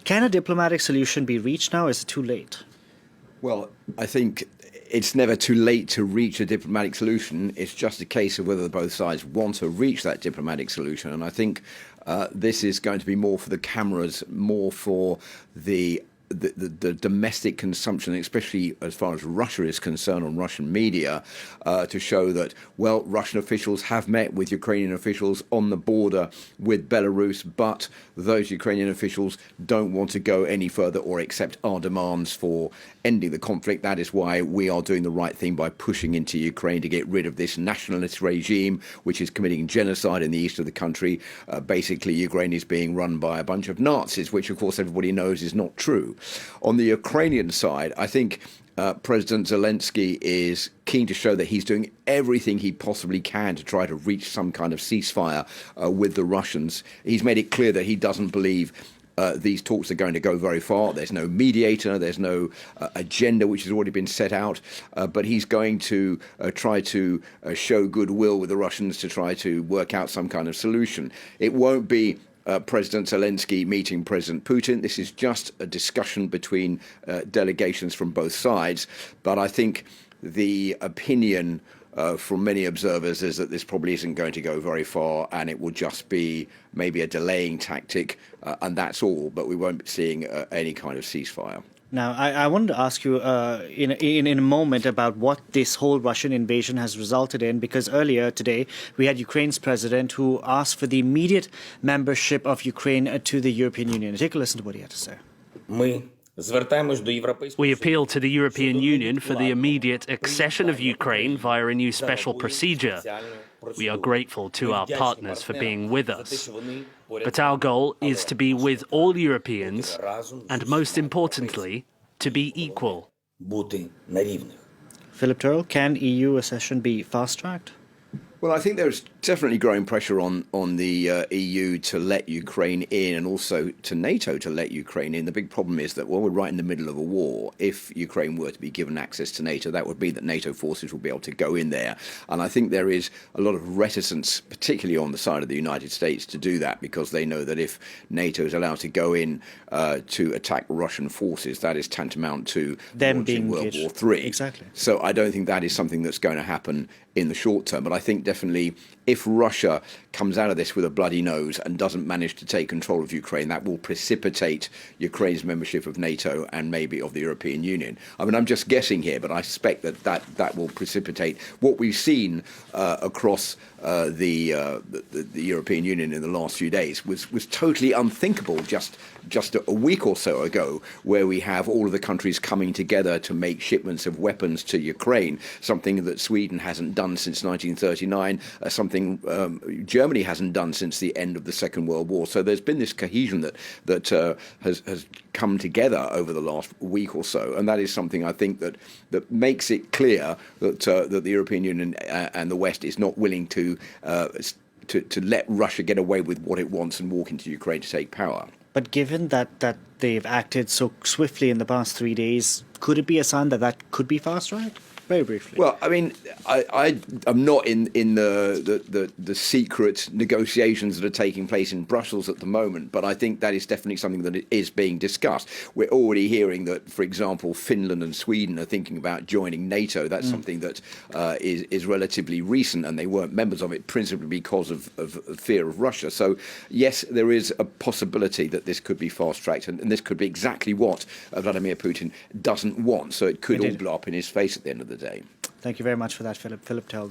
Can a diplomatic solution be reached now? Is it too late? Well, I think it's never too late to reach a diplomatic solution. It's just a case of whether both sides want to reach that diplomatic solution. And I think this is going to be more for the cameras, more for the domestic consumption, especially as far as Russia is concerned on Russian media, to show that, well, Russian officials have met with Ukrainian officials on the border with Belarus, but those Ukrainian officials don't want to go any further or accept our demands for ending the conflict. That is why we are doing the right thing by pushing into Ukraine to get rid of this nationalist regime, which is committing genocide in the east of the country. Basically, Ukraine is being run by a bunch of Nazis, which, of course, everybody knows is not true. On the Ukrainian side, I think President Zelensky is keen to show that he's doing everything he possibly can to try to reach some kind of ceasefire with the Russians. He's made it clear that he doesn't believe these talks are going to go very far. There's no mediator, there's no agenda which has already been set out, but he's going to try to show goodwill with the Russians to try to work out some kind of solution. It won't be President Zelensky meeting President Putin. This is just a discussion between delegations from both sides. But I think the opinion from many observers is that this probably isn't going to go very far, and it will just be maybe a delaying tactic, and that's all. But we won't be seeing any kind of ceasefire. Now, I wanted to ask you in a moment about what this whole Russian invasion has resulted in, because earlier today we had Ukraine's president who asked for the immediate membership of Ukraine to the European Union. Take a listen to what he had to say. We appeal to the European Union for the immediate accession of Ukraine via a new special procedure. We are grateful to our partners for being with us. But our goal is to be with all Europeans and, most importantly, to be equal. Philip Turrell, can EU accession be fast-tracked? Well, I think there's definitely growing pressure on the EU to let Ukraine in, and also to NATO to let Ukraine in. The big problem is that, well, we're right in the middle of a war. If Ukraine were to be given access to NATO, that would mean that NATO forces will be able to go in there. And I think there is a lot of reticence, particularly on the side of the United States, to do that, because they know that if NATO is allowed to go in to attack Russian forces, that is tantamount to them being World War III. Exactly. So I don't think that is something that's going to happen in the short term. But I think definitely if Russia comes out of this with a bloody nose and doesn't manage to take control of Ukraine, that will precipitate Ukraine's membership of NATO and maybe of the European Union. I mean, I'm just guessing here, but I suspect that will precipitate what we've seen across the European Union in the last few days was totally unthinkable just a week or so ago, where we have all of the countries coming together to make shipments of weapons to Ukraine, something that Sweden hasn't done since 1939, something Germany hasn't done since the end of the Second World War. So there's been this cohesion that has come together over the last week or so, and that is something I think that makes it clear that the European Union and the West is not willing to let Russia get away with what it wants and walk into Ukraine to take power. But given that they've acted so swiftly in the past 3 days, could it be a sign that could be fast-tracked? Very briefly. Well, I mean, I'm not in the secret negotiations that are taking place in Brussels at the moment, but I think that is definitely something that is being discussed. We're already hearing that, for example, Finland and Sweden are thinking about joining NATO. That's something that is relatively recent, and they weren't members of it principally because of fear of Russia. So, yes, there is a possibility that this could be fast-tracked, and this could be exactly what Vladimir Putin doesn't want. So it could all blow up in his face at the end of the day. Thank you very much for that, Philip. Philip Turrell.